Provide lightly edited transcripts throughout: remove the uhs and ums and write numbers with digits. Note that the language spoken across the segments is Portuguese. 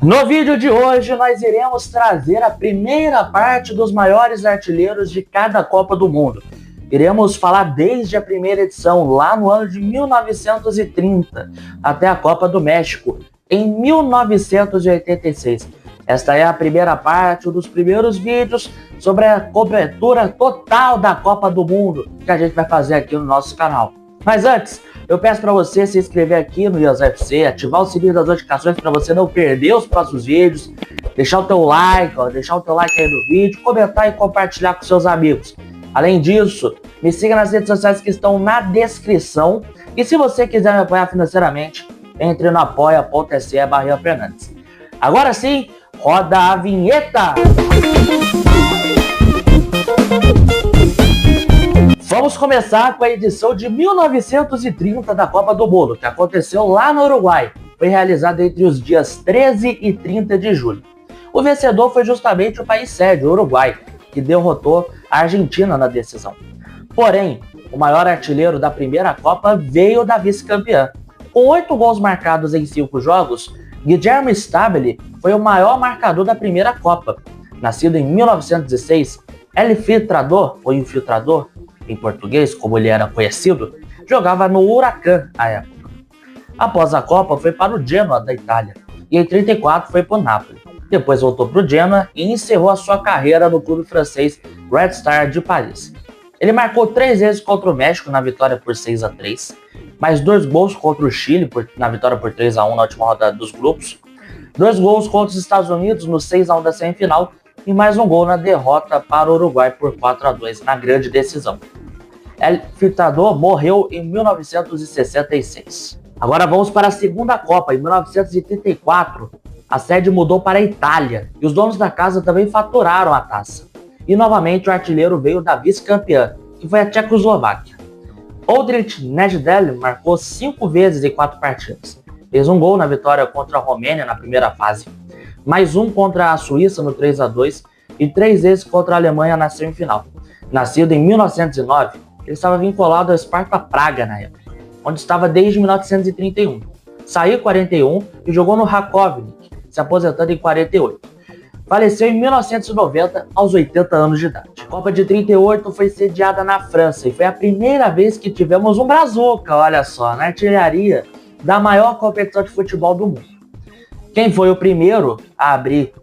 No vídeo de hoje, nós iremos trazer a primeira parte dos maiores artilheiros de cada Copa do Mundo. Iremos falar desde a primeira edição, lá no ano de 1930, até a Copa do México, em 1986. Esta é a primeira parte, um dos primeiros vídeos sobre a cobertura total da Copa do Mundo que a gente vai fazer aqui no nosso canal. Mas antes, eu peço para você se inscrever aqui no IASFC, ativar o sininho das notificações para você não perder os próximos vídeos, deixar o teu like, aí no vídeo, comentar e compartilhar com seus amigos. Além disso, me siga nas redes sociais que estão na descrição. E se você quiser me apoiar financeiramente, entre no apoia.se/Fernandes. Agora sim, roda a vinheta! Vamos começar com a edição de 1930 da Copa do Mundo, que aconteceu lá no Uruguai. Foi realizada entre os dias 13 e 30 de julho. O vencedor foi justamente o país sede, o Uruguai, que derrotou a Argentina na decisão. Porém, o maior artilheiro da primeira Copa veio da vice-campeã. Com 8 gols marcados em 5 jogos, Guilherme Stabile foi o maior marcador da primeira Copa. Nascido em 1916, El Infiltrador, ou Infiltrador, em português, como ele era conhecido, jogava no Huracan à época. Após a Copa, foi para o Genoa da Itália, e em 1934 foi para o Napoli. Depois voltou para o Genoa e encerrou a sua carreira no clube francês Red Star de Paris. Ele marcou 3 vezes contra o México na vitória por 6-3, mais 2 gols contra o Chile na vitória por 3-1 na última rodada dos grupos, 2 gols contra os Estados Unidos no 6-1 da semifinal e mais um gol na derrota para o Uruguai por 4-2 na grande decisão. El Infiltrador morreu em 1966. Agora vamos para a segunda Copa. Em 1934, a sede mudou para a Itália e os donos da casa também faturaram a taça. E novamente o artilheiro veio da vice-campeã, que foi a Tchecoslováquia. Oldrich Nejdel marcou 5 vezes em 4 partidas. Fez um gol na vitória contra a Romênia na primeira fase, mais um contra a Suíça no 3-2 e 3 vezes contra a Alemanha na semifinal. Nascido em 1909, ele estava vinculado ao Sparta Praga na época, onde estava desde 1931. Saiu em 41 e jogou no Rakovnik, se aposentando em 48. Faleceu em 1990, aos 80 anos de idade. A Copa de 38 foi sediada na França e foi a primeira vez que tivemos um brazuca, olha só, na artilharia da maior competição de futebol do mundo. Quem foi o primeiro a abrir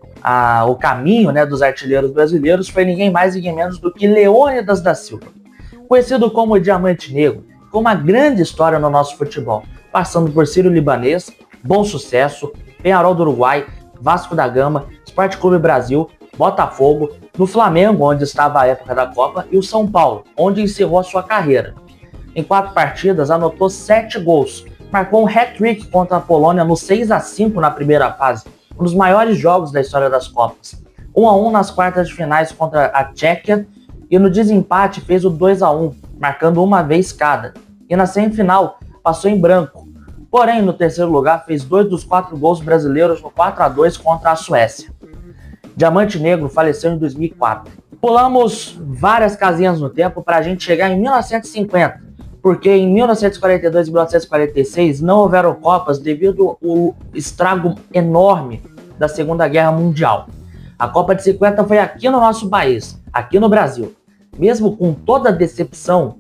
o caminho, dos artilheiros brasileiros foi ninguém mais, ninguém menos do que Leônidas da Silva. Conhecido como Diamante Negro, com uma grande história no nosso futebol, passando por Sírio-Libanês, Bom Sucesso, Peñarol do Uruguai, Vasco da Gama, Sport Clube Brasil, Botafogo, no Flamengo, onde estava a época da Copa, e o São Paulo, onde encerrou a sua carreira. Em 4 partidas, anotou 7 gols, marcou um hat-trick contra a Polônia no 6-5 na primeira fase, um dos maiores jogos da história das Copas. 1-1 nas quartas de finais contra a Tchequia, e no desempate fez o 2-1, marcando uma vez cada. E na semifinal passou em branco. Porém, no terceiro lugar, fez 2 dos 4 gols brasileiros no 4-2 contra a Suécia. Diamante Negro faleceu em 2004. Pulamos várias casinhas no tempo para a gente chegar em 1950, porque em 1942 e 1946 não houveram Copas devido ao estrago enorme da Segunda Guerra Mundial. A Copa de 50 foi aqui no nosso país, aqui no Brasil. Mesmo com toda a decepção,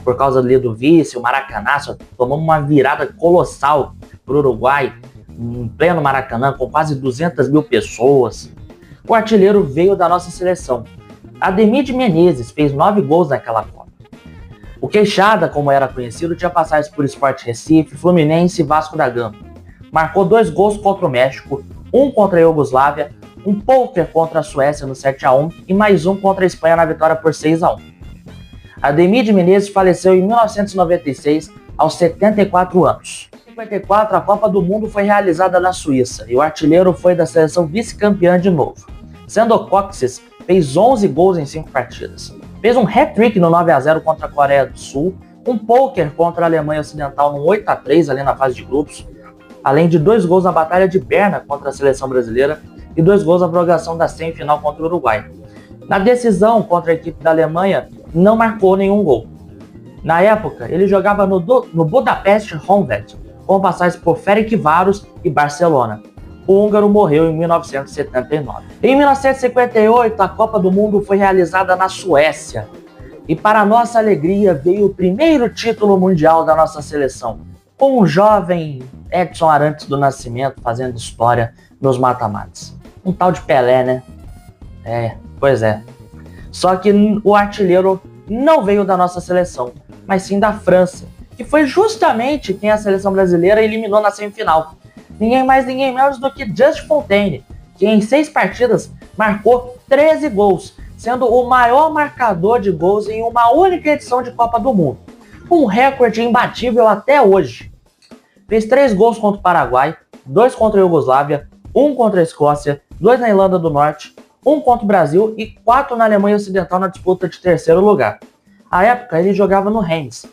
por causa ali do vice, o Maracanã, só tomamos uma virada colossal para o Uruguai, em pleno Maracanã, com quase 200 mil pessoas. O artilheiro veio da nossa seleção. Ademir de Menezes fez 9 gols naquela Copa. O Queixada, como era conhecido, tinha passagens por Sport Recife, Fluminense e Vasco da Gama. Marcou 2 gols contra o México, um contra a Iugoslávia, um pôquer contra a Suécia no 7-1 e mais um contra a Espanha na vitória por 6-1. Ademir de Menezes faleceu em 1996, aos 74 anos. Em 54, a Copa do Mundo foi realizada na Suíça e o artilheiro foi da seleção vice-campeã de novo. Sendo Coxes fez 11 gols em 5 partidas. Fez um hat-trick no 9-0 contra a Coreia do Sul, um pôquer contra a Alemanha Ocidental no 8-3 ali na fase de grupos, além de 2 gols na Batalha de Berna contra a seleção brasileira e 2 gols na prorrogação da semifinal contra o Uruguai. Na decisão contra a equipe da Alemanha, não marcou nenhum gol. Na época, ele jogava no Budapest Honvéd, com passagens por Ferencváros e Barcelona. o húngaro morreu em 1979. Em 1958, a Copa do Mundo foi realizada na Suécia. E para nossa alegria, veio o primeiro título mundial da nossa seleção, com o jovem Edson Arantes do Nascimento fazendo história nos mata-matas. Um tal de Pelé, né? Pois é. Só que o artilheiro não veio da nossa seleção, mas sim da França, que foi justamente quem a seleção brasileira eliminou na semifinal. Ninguém mais, ninguém menos do que Just Fontaine, que em 6 partidas marcou 13 gols, sendo o maior marcador de gols em uma única edição de Copa do Mundo. Um recorde imbatível até hoje. Fez 3 gols contra o Paraguai, 2 contra a Iugoslávia, 1 contra a Escócia, 2 na Irlanda do Norte, 1 contra o Brasil e 4 na Alemanha Ocidental na disputa de terceiro lugar. À época, ele jogava no Rennes.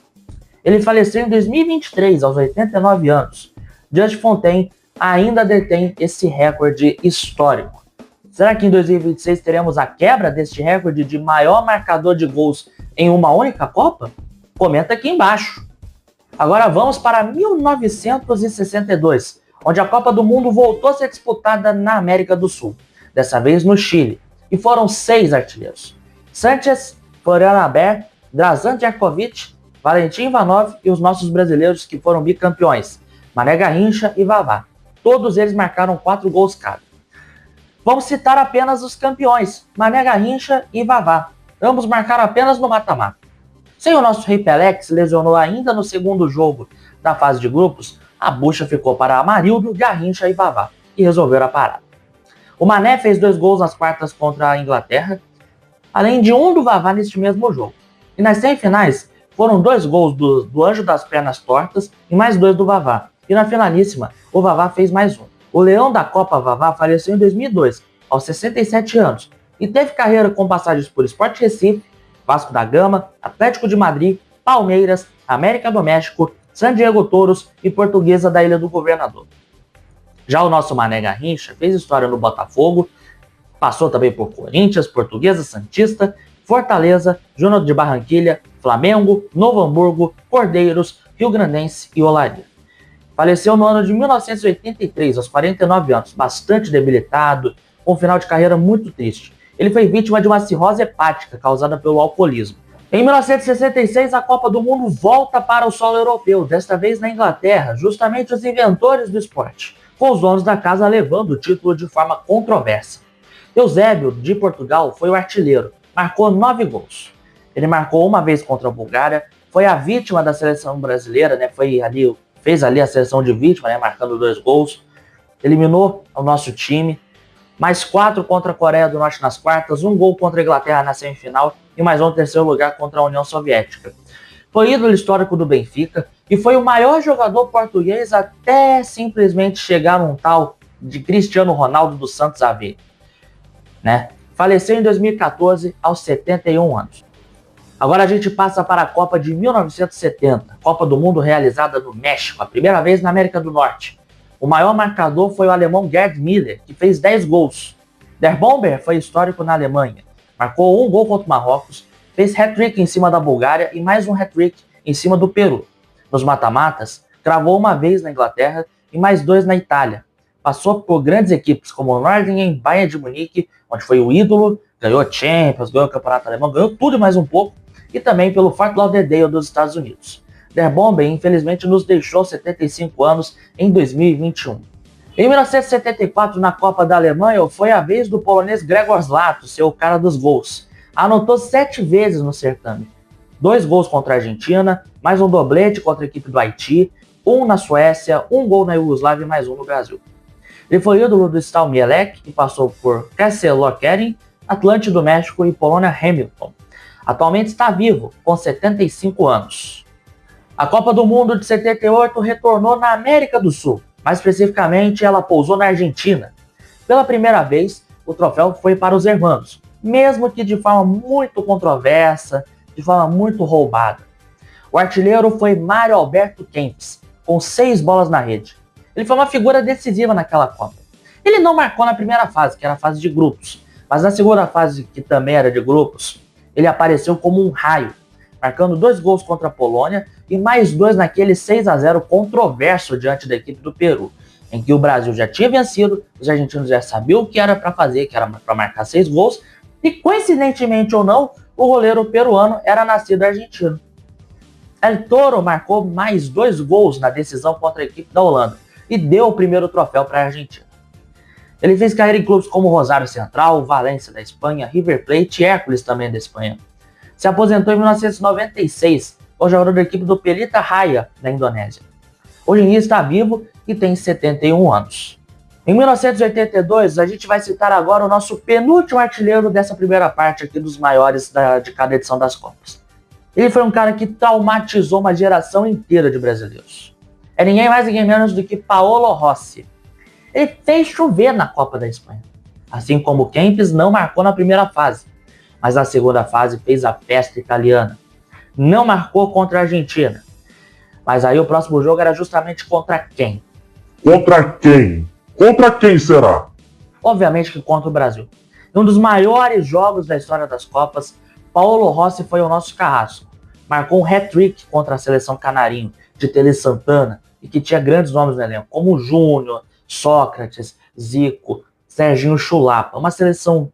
Ele faleceu em 2023, aos 89 anos. Just Fontaine ainda detém esse recorde histórico. Será que em 2026 teremos a quebra deste recorde de maior marcador de gols em uma única Copa? Comenta aqui embaixo. Agora vamos para 1962, onde a Copa do Mundo voltou a ser disputada na América do Sul, dessa vez no Chile, e foram 6 artilheiros: Sánchez, Florian Aber, Dražan Djurković, Valentim Ivanov e os nossos brasileiros que foram bicampeões, Mané Garrincha e Vavá. Todos eles marcaram 4 gols cada. Vamos citar apenas os campeões, Mané Garrincha e Vavá. Ambos marcaram apenas no mata-mata. Sem o nosso Rei Pelé, que se lesionou ainda no segundo jogo da fase de grupos, a bucha ficou para Amarildo, Garrincha e Vavá, e resolveram a parada. O Mané fez 2 gols nas quartas contra a Inglaterra, além de 1 do Vavá neste mesmo jogo. E nas semifinais, foram 2 gols do Anjo das Pernas Tortas e mais 2 do Vavá. E na finalíssima, o Vavá fez mais 1. O Leão da Copa Vavá faleceu em 2002, aos 67 anos, e teve carreira com passagens por Sport Recife, Vasco da Gama, Atlético de Madrid, Palmeiras, América do México, San Diego Toros e Portuguesa da Ilha do Governador. Já o nosso Mané Garrincha fez história no Botafogo, passou também por Corinthians, Portuguesa, Santista, Fortaleza, Júnior de Barranquilha, Flamengo, Novo Hamburgo, Cordeiros, Rio Grandense e Olaria. Faleceu no ano de 1983, aos 49 anos, bastante debilitado, com um final de carreira muito triste. Ele foi vítima de uma cirrose hepática causada pelo alcoolismo. Em 1966, a Copa do Mundo volta para o solo europeu, desta vez na Inglaterra, justamente os inventores do esporte, com os donos da casa levando o título de forma controversa. Eusébio, de Portugal, foi o artilheiro, marcou 9 gols. Ele marcou uma vez contra a Bulgária, foi a vítima da seleção brasileira, né? Fez ali a seleção de vítima, né? Marcando 2 gols, eliminou o nosso time, mais 4 contra a Coreia do Norte nas quartas, 1 gol contra a Inglaterra na semifinal e mais 1 terceiro lugar contra a União Soviética. Foi ídolo histórico do Benfica e foi o maior jogador português até simplesmente chegar num tal de Cristiano Ronaldo dos Santos Aveiro, né? Faleceu em 2014 aos 71 anos. Agora a gente passa para a Copa de 1970, Copa do Mundo realizada no México, a primeira vez na América do Norte. O maior marcador foi o alemão Gerd Müller, que fez 10 gols. Der Bomber foi histórico na Alemanha, marcou 1 gol contra o Marrocos, fez hat-trick em cima da Bulgária e mais um hat-trick em cima do Peru. Nos mata-matas, cravou uma vez na Inglaterra e mais 2 na Itália. Passou por grandes equipes como o Nordingen, Bayern de Munique, onde foi o ídolo, ganhou Champions, ganhou o Campeonato Alemão, ganhou tudo e mais um pouco, e também pelo Fort Lauderdale dos Estados Unidos. Der Bomber, infelizmente, nos deixou aos 75 anos em 2021. Em 1974, na Copa da Alemanha, foi a vez do polonês Gregor Zlato, ser o cara dos gols. Anotou 7 vezes no certame. 2 gols contra a Argentina, mais um doblete contra a equipe do Haiti, 1 na Suécia, 1 gol na Iugoslávia e mais 1 no Brasil. Ele foi ídolo do Stal Mielec e passou por Kessel Lokeren, Atlante do México e Polônia Hamilton. Atualmente está vivo, com 75 anos. A Copa do Mundo de 78 retornou na América do Sul, mais especificamente ela pousou na Argentina. Pela primeira vez, o troféu foi para os hermanos, mesmo que de forma muito controversa, de forma muito roubada. O artilheiro foi Mário Alberto Kempes, com 6 bolas na rede. Ele foi uma figura decisiva naquela Copa. Ele não marcou na primeira fase, que era a fase de grupos, mas na segunda fase, que também era de grupos, ele apareceu como um raio, marcando 2 gols contra a Polônia e mais 2 naquele 6-0 controverso diante da equipe do Peru. em que o Brasil já tinha vencido, os argentinos já sabiam o que era para fazer, que era para marcar 6 gols, e coincidentemente ou não, o goleiro peruano era nascido argentino. El Toro marcou mais 2 gols na decisão contra a equipe da Holanda e deu o primeiro troféu para a Argentina. Ele fez carreira em clubes como Rosário Central, Valência da Espanha, River Plate e Hércules também da Espanha. Se aposentou em 1996, como jogador da equipe do Pelita Raya, da Indonésia. Hoje em dia está vivo e tem 71 anos. Em 1982, a gente vai citar agora o nosso penúltimo artilheiro dessa primeira parte aqui dos maiores de cada edição das Copas. Ele foi um cara que traumatizou uma geração inteira de brasileiros. É ninguém mais ninguém menos do que Paolo Rossi. Ele fez chover na Copa da Espanha. Assim como Kempes não marcou na primeira fase, mas na segunda fase fez a festa italiana. Não marcou contra a Argentina. Mas aí o próximo jogo era justamente contra quem? Contra quem? Contra quem será? Obviamente que contra o Brasil. Em um dos maiores jogos da história das Copas, Paolo Rossi foi o nosso carrasco. Marcou um hat-trick contra a seleção canarinho, de Tele Santana, e que tinha grandes nomes no elenco, como Júnior, Sócrates, Zico, Serginho Chulapa. Uma seleção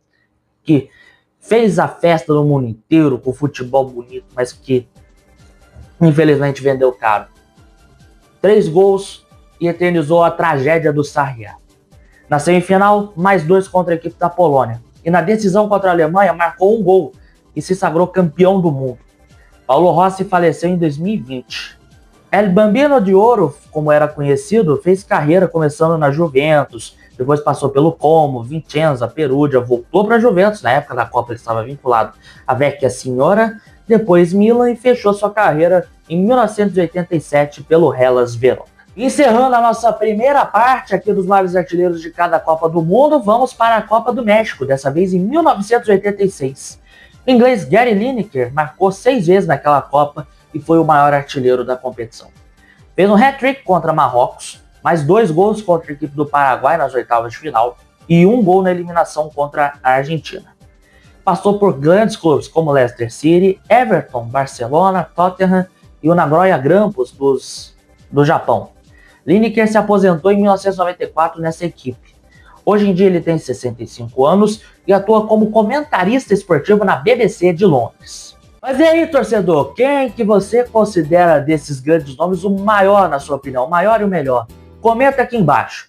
que fez a festa no mundo inteiro, com futebol bonito, mas que infelizmente vendeu caro. 3 gols e eternizou a tragédia do Sarriá. Na semifinal, mais 2 contra a equipe da Polônia. E na decisão contra a Alemanha, marcou 1 gol e se sagrou campeão do mundo. Paolo Rossi faleceu em 2020. El Bambino de Ouro, como era conhecido, fez carreira começando na Juventus, depois passou pelo Como, Vicenza, Perugia, voltou para a Juventus, na época da Copa ele estava vinculado à Vecchia Signora, depois Milan e fechou sua carreira em 1987 pelo Hellas Verona. Encerrando a nossa primeira parte aqui dos maiores artilheiros de cada Copa do Mundo, vamos para a Copa do México, dessa vez em 1986. O inglês Gary Lineker marcou 6 vezes naquela Copa e foi o maior artilheiro da competição. Fez um hat-trick contra Marrocos, mais 2 gols contra a equipe do Paraguai nas oitavas de final e 1 gol na eliminação contra a Argentina. Passou por grandes clubes como Leicester City, Everton, Barcelona, Tottenham e o Nagoya Grampus do Japão. Lineker se aposentou em 1994 nessa equipe. Hoje em dia ele tem 65 anos e atua como comentarista esportivo na BBC de Londres. Mas e aí, torcedor, quem que você considera desses grandes nomes o maior na sua opinião, o maior e o melhor? Comenta aqui embaixo.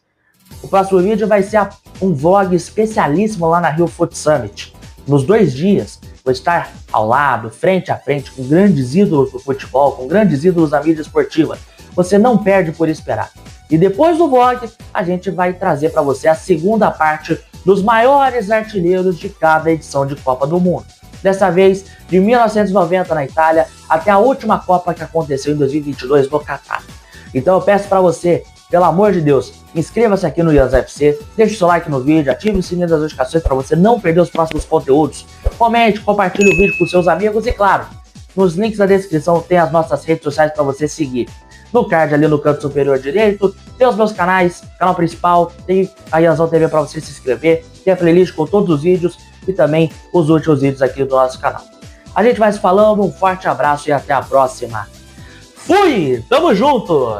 O próximo vídeo vai ser um vlog especialíssimo lá na Rio Foot Summit. Nos 2 dias, vou estar ao lado, frente a frente, com grandes ídolos do futebol, com grandes ídolos da mídia esportiva. Você não perde por esperar. E depois do vlog, a gente vai trazer para você a segunda parte dos maiores artilheiros de cada edição de Copa do Mundo. Dessa vez, de 1990 na Itália até a última Copa que aconteceu em 2022 no Catar. Então eu peço para você, pelo amor de Deus, inscreva-se aqui no Ians FC, deixe o seu like no vídeo, ative o sininho das notificações para você não perder os próximos conteúdos. Comente, compartilhe o vídeo com seus amigos e, claro, nos links da descrição tem as nossas redes sociais para você seguir. No card ali no canto superior direito, tem os meus canais, canal principal, tem a Ianzão TV para você se inscrever, tem a playlist com todos os vídeos e também os últimos vídeos aqui do nosso canal. A gente vai se falando, um forte abraço e até a próxima. Fui! Tamo junto!